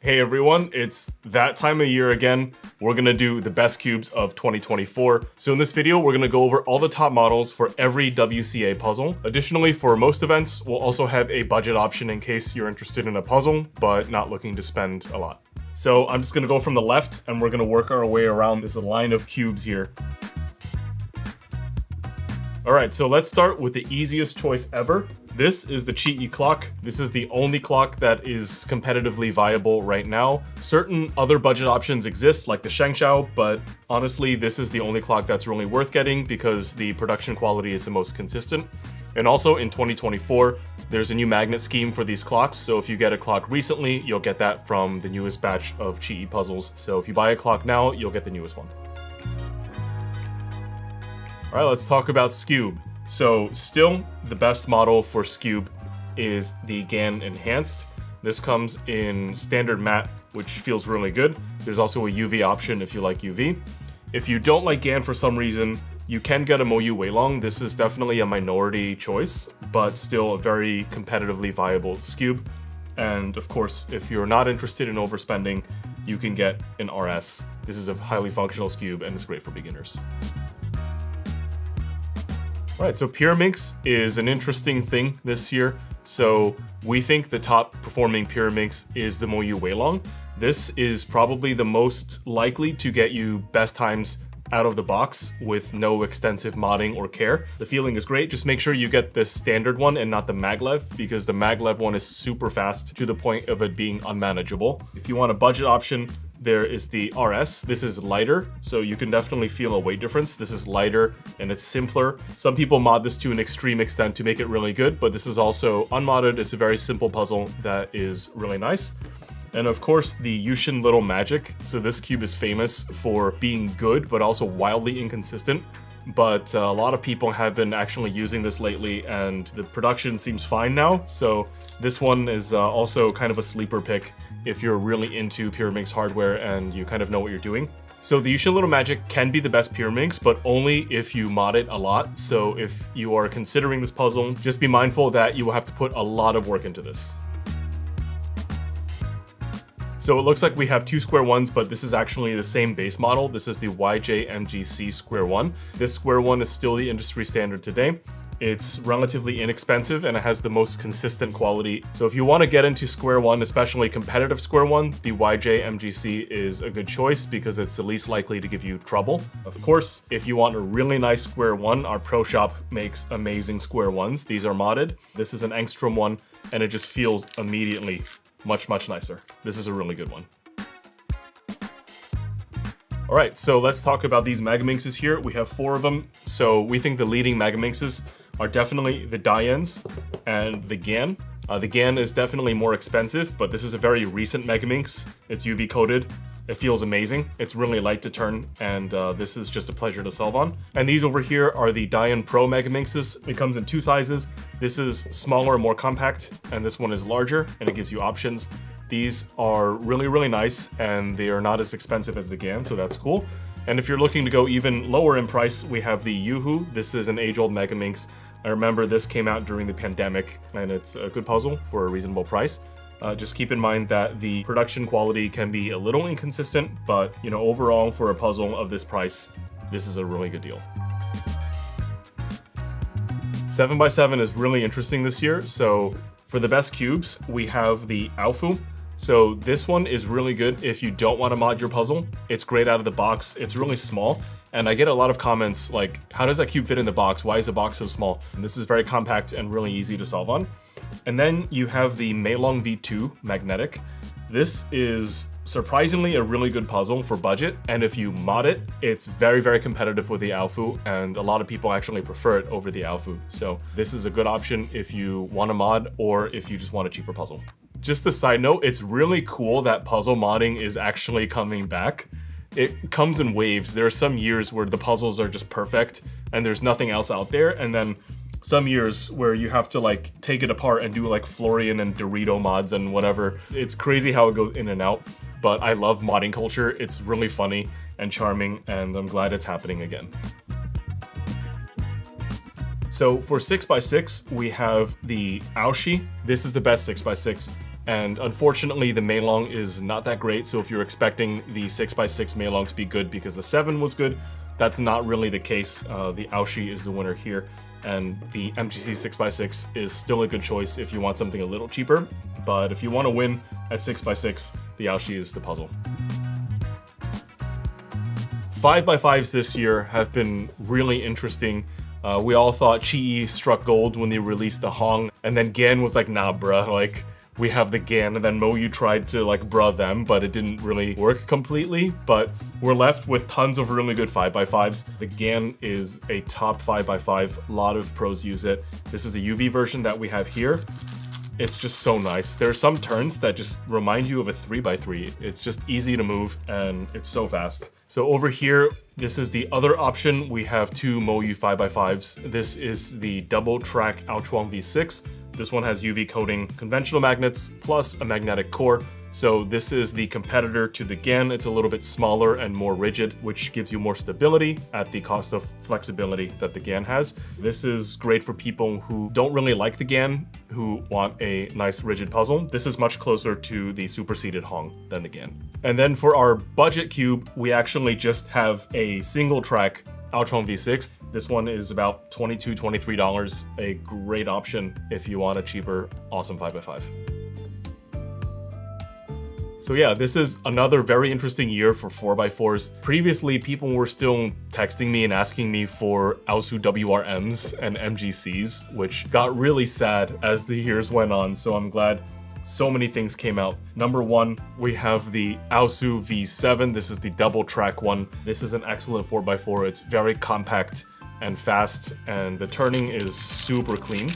Hey everyone, it's that time of year again. We're gonna do the best cubes of 2024. So in this video, we're gonna go over all the top models for every WCA puzzle. Additionally, for most events, we'll also have a budget option in case you're interested in a puzzle, but not looking to spend a lot. So I'm just gonna go from the left and we're gonna work our way around this line of cubes here. All right, so let's start with the easiest choice ever. This is the QiYi clock. This is the only clock that is competitively viable right now. Certain other budget options exist like the Shengshao, but honestly, this is the only clock that's really worth getting because the production quality is the most consistent. And also in 2024, there's a new magnet scheme for these clocks. So if you get a clock recently, you'll get that from the newest batch of QiYi puzzles. So if you buy a clock now, you'll get the newest one. All right, let's talk about Skewb. So still the best model for Skewb is the GAN Enhanced. This comes in standard matte, which feels really good. There's also a UV option if you like UV. If you don't like GAN for some reason, you can get a Moyu Weilong. This is definitely a minority choice, but still a very competitively viable Skewb. And of course, if you're not interested in overspending, you can get an RS. This is a highly functional Skewb and it's great for beginners. Alright, so Pyraminx is an interesting thing this year. So we think the top performing Pyraminx is the Moyu Weilong. This is probably the most likely to get you best times out of the box with no extensive modding or care. The feeling is great, just make sure you get the standard one and not the maglev, because the maglev one is super fast to the point of it being unmanageable. If you want a budget option, there is the RS. This is lighter, so you can definitely feel a weight difference. This is lighter and it's simpler. Some people mod this to an extreme extent to make it really good, but this is also unmodded. It's a very simple puzzle that is really nice. And of course, the Yushin Little Magic. So this cube is famous for being good, but also wildly inconsistent. But a lot of people have been actually using this lately and the production seems fine now. So this one is also kind of a sleeper pick if you're really into Pyraminx hardware and you kind of know what you're doing. So the Yushin Little Magic can be the best Pyraminx, but only if you mod it a lot. So if you are considering this puzzle, just be mindful that you will have to put a lot of work into this. So it looks like we have two square ones, but this is actually the same base model. This is the YJMGC Square One. This Square One is still the industry standard today. It's relatively inexpensive and it has the most consistent quality. So if you want to get into Square One, especially competitive Square One, the YJMGC is a good choice because it's the least likely to give you trouble. Of course, if you want a really nice Square One, our Pro Shop makes amazing Square Ones. These are modded. This is an Angstrom one and it just feels immediately much nicer. This is a really good one. All right, so let's talk about these Megaminxes here. We have 4 of them. So we think the leading Megaminxes are definitely the Dians and the GAN. The GAN is definitely more expensive, but this is a very recent Megaminx. It's UV coated. It feels amazing. It's really light to turn, and this is just a pleasure to solve on. And these over here are the Dian Pro Megaminxes. It comes in 2 sizes. This is smaller, more compact, and this one is larger, and it gives you options. These are really nice, and they are not as expensive as the GAN, so that's cool. And if you're looking to go even lower in price, we have the Yuhu. This is an age-old Megaminx. I remember this came out during the pandemic, and it's a good puzzle for a reasonable price. Just keep in mind that the production quality can be a little inconsistent, but you know, overall for a puzzle of this price, this is a really good deal. 7x7 is really interesting this year. So for the best cubes, we have the Alfu. So this one is really good if you don't want to mod your puzzle. It's great out of the box. It's really small. And I get a lot of comments like, how does that cube fit in the box? Why is the box so small? And this is very compact and really easy to solve on. And then you have the Meilong V2 Magnetic. This is surprisingly a really good puzzle for budget. And if you mod it, it's very competitive with the Alfu. And a lot of people actually prefer it over the Alfu. So this is a good option if you want to mod or if you just want a cheaper puzzle. Just a side note, it's really cool that puzzle modding is actually coming back. It comes in waves. There are some years where the puzzles are just perfect and there's nothing else out there. And then some years where you have to like take it apart and do like Florian and Dorito mods and whatever. It's crazy how it goes in and out, but I love modding culture. It's really funny and charming and I'm glad it's happening again. So for 6x6, we have the Aoshi. This is the best 6x6. And unfortunately, the Meilong is not that great, so if you're expecting the 6x6 Meilong to be good because the 7 was good, that's not really the case. The Aoshi is the winner here, and the MTC 6x6 is still a good choice if you want something a little cheaper, but if you want to win at 6x6, the Aoshi is the puzzle. 5x5s this year have been really interesting. We all thought QiYi struck gold when they released the Hong, and then Gan was like, nah bruh, like, we have the Gan, and then MoYu tried to like bruh them, but it didn't really work completely. But we're left with tons of really good 5x5s. The Gan is a top 5x5, a lot of pros use it. This is the UV version that we have here. It's just so nice. There are some turns that just remind you of a 3x3. It's just easy to move and it's so fast. So over here, this is the other option. We have two MoYu 5x5s. This is the double track Aochuang V6. This one has UV coating, conventional magnets, plus a magnetic core. So this is the competitor to the Gan. It's a little bit smaller and more rigid, which gives you more stability at the cost of flexibility that the Gan has. This is great for people who don't really like the Gan, who want a nice rigid puzzle. This is much closer to the superseded Hong than the Gan. And then for our budget cube, we actually just have a single track Aochuang V6. This one is about $22, $23, a great option if you want a cheaper, awesome 5x5. So yeah, this is another very interesting year for 4x4s. Previously, people were still texting me and asking me for Aosu WRMs and MGCs, which got really sad as the years went on, so I'm glad so many things came out. Number one, we have the Aosu V7. This is the double track one. This is an excellent 4x4. It's very compact and fast, and the turning is super clean.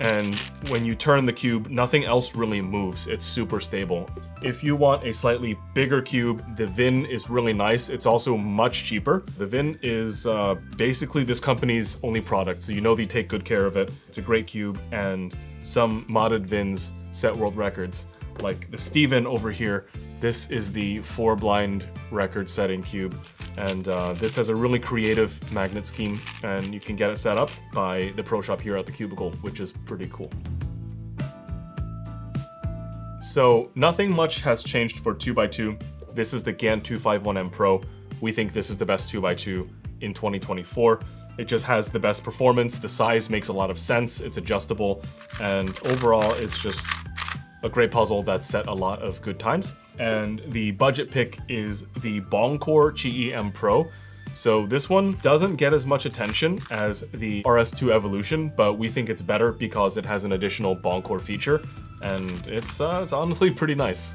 And when you turn the cube, nothing else really moves. It's super stable. If you want a slightly bigger cube, the Vin is really nice. It's also much cheaper. The Vin is basically this company's only product, so you know they take good care of it. It's a great cube, and some modded Vins set world records. Like the Steven over here, this is the 4-blind record-setting cube. And this has a really creative magnet scheme, and you can get it set up by the pro shop here at TheCubicle, which is pretty cool. So nothing much has changed for 2x2. This is the Gan 251M Pro. We think this is the best 2x2 in 2024. It just has the best performance. The size makes a lot of sense. It's adjustable, and overall, it's just a great puzzle that set a lot of good times. And the budget pick is the Bongcore QiYi M Pro. So this one doesn't get as much attention as the RS2 Evolution, but we think it's better because it has an additional Bongcore feature, and it's honestly pretty nice.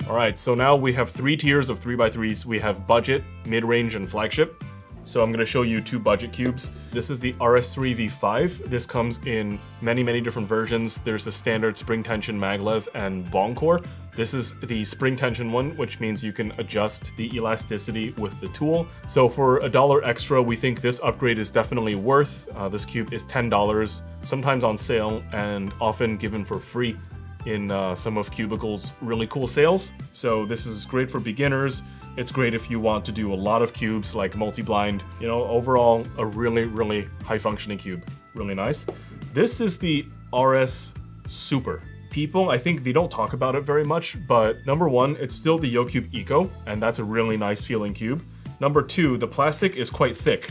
All right, so now we have 3 tiers of 3x3s. We have budget, mid-range, and flagship. So I'm going to show you 2 budget cubes. This is the RS3 V5. This comes in many, many different versions. There's the standard spring tension maglev and Bongcore. This is the spring tension one, which means you can adjust the elasticity with the tool. So for $1 extra, we think this upgrade is definitely worth. This cube is $10, sometimes on sale, and often given for free in some of Cubicle's really cool sales. So this is great for beginners. It's great if you want to do a lot of cubes like multi-blind. You know, overall, a really, really high-functioning cube. Really nice. This is the RS Super. People, I think they don't talk about it very much, but number one, it's still the YoCube Eco, and that's a really nice feeling cube. Number two, the plastic is quite thick.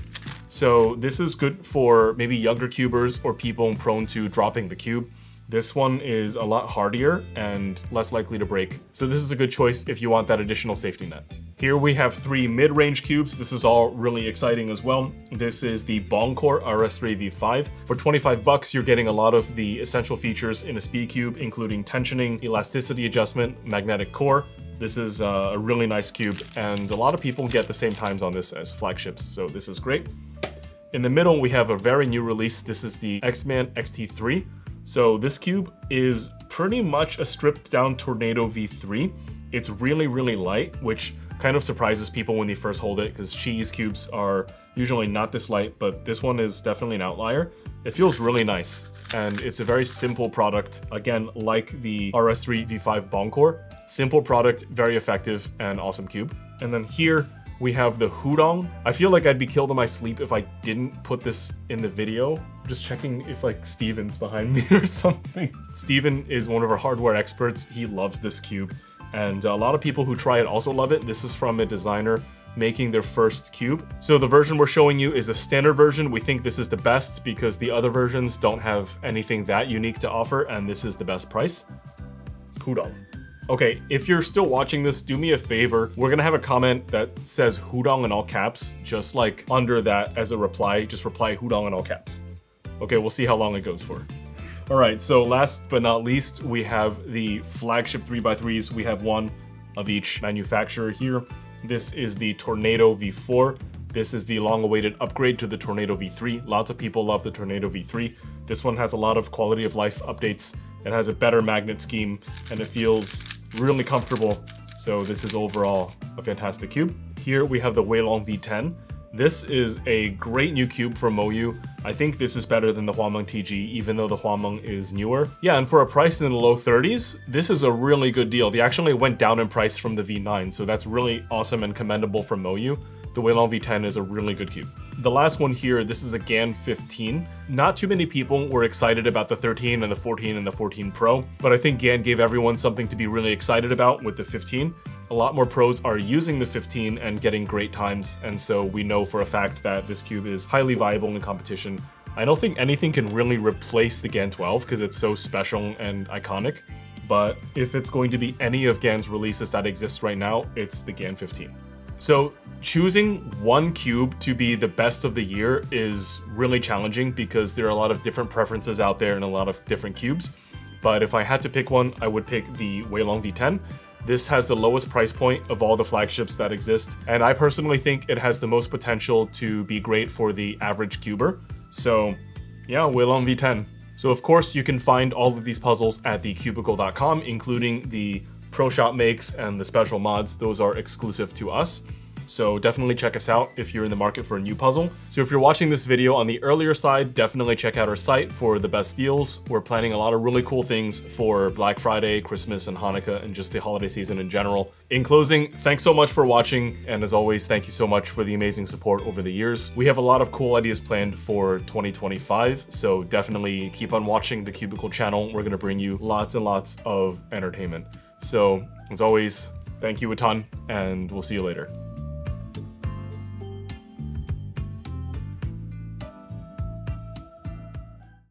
So this is good for maybe younger cubers or people prone to dropping the cube. This one is a lot hardier and less likely to break. So this is a good choice if you want that additional safety net. Here we have 3 mid-range cubes. This is all really exciting as well. This is the Bongcore RS3 V5. For 25 bucks, you're getting a lot of the essential features in a speed cube, including tensioning, elasticity adjustment, magnetic core. This is a really nice cube, and a lot of people get the same times on this as flagships, so this is great. In the middle, we have a very new release. This is the X-Man XT3. So this cube is pretty much a stripped down Tornado V3. It's really, really light, which kind of surprises people when they first hold it, because QiYi's cubes are usually not this light, but this one is definitely an outlier. It feels really nice, and it's a very simple product. Again, like the RS3 V5 Bongcore. Simple product, very effective, and awesome cube. And then here we have the Hudong. I feel like I'd be killed in my sleep if I didn't put this in the video. I'm just checking if like Steven's behind me or something. Steven is one of our hardware experts. He loves this cube, and a lot of people who try it also love it. This is from a designer making their first cube. So the version we're showing you is a standard version. We think this is the best because the other versions don't have anything that unique to offer, and this is the best price. Hudong. Okay, if you're still watching this, do me a favor. We're gonna have a comment that says Hudong in all caps, just like under that as a reply. Just reply Hudong in all caps. Okay, we'll see how long it goes for. All right, so last but not least, we have the Flagship 3x3s. We have one of each manufacturer here. This is the Tornado V4. This is the long-awaited upgrade to the Tornado V3. Lots of people love the Tornado V3. This one has a lot of quality of life updates. It has a better magnet scheme, and it feels really comfortable. So this is overall a fantastic cube. Here we have the Weilong V10. This is a great new cube from Moyu. I think this is better than the Huameng TG, even though the Huameng is newer. Yeah, and for a price in the low 30s, this is a really good deal. They actually went down in price from the V9, so that's really awesome and commendable from Moyu. The Weilong V10 is a really good cube. The last one here, this is a GAN 15. Not too many people were excited about the 13 and the 14 and the 14 Pro, but I think GAN gave everyone something to be really excited about with the 15. A lot more pros are using the 15 and getting great times, and so we know for a fact that this cube is highly viable in competition. I don't think anything can really replace the GAN 12 because it's so special and iconic, but if it's going to be any of GAN's releases that exist right now, it's the GAN 15. So choosing one cube to be the best of the year is really challenging because there are a lot of different preferences out there and a lot of different cubes. But if I had to pick one, I would pick the Weilong V10. This has the lowest price point of all the flagships that exist, and I personally think it has the most potential to be great for the average cuber. So yeah, Weilong V10. So of course you can find all of these puzzles at TheCubicle.com, including the Pro Shop makes and the special mods. Those are exclusive to us. So definitely check us out if you're in the market for a new puzzle. So if you're watching this video on the earlier side, definitely check out our site for the best deals. We're planning a lot of really cool things for Black Friday, Christmas, and Hanukkah, and just the holiday season in general. In closing, thanks so much for watching, and as always, thank you so much for the amazing support over the years. We have a lot of cool ideas planned for 2025, so definitely keep on watching the Cubicle channel. We're gonna bring you lots and lots of entertainment. So as always, thank you a ton, and we'll see you later.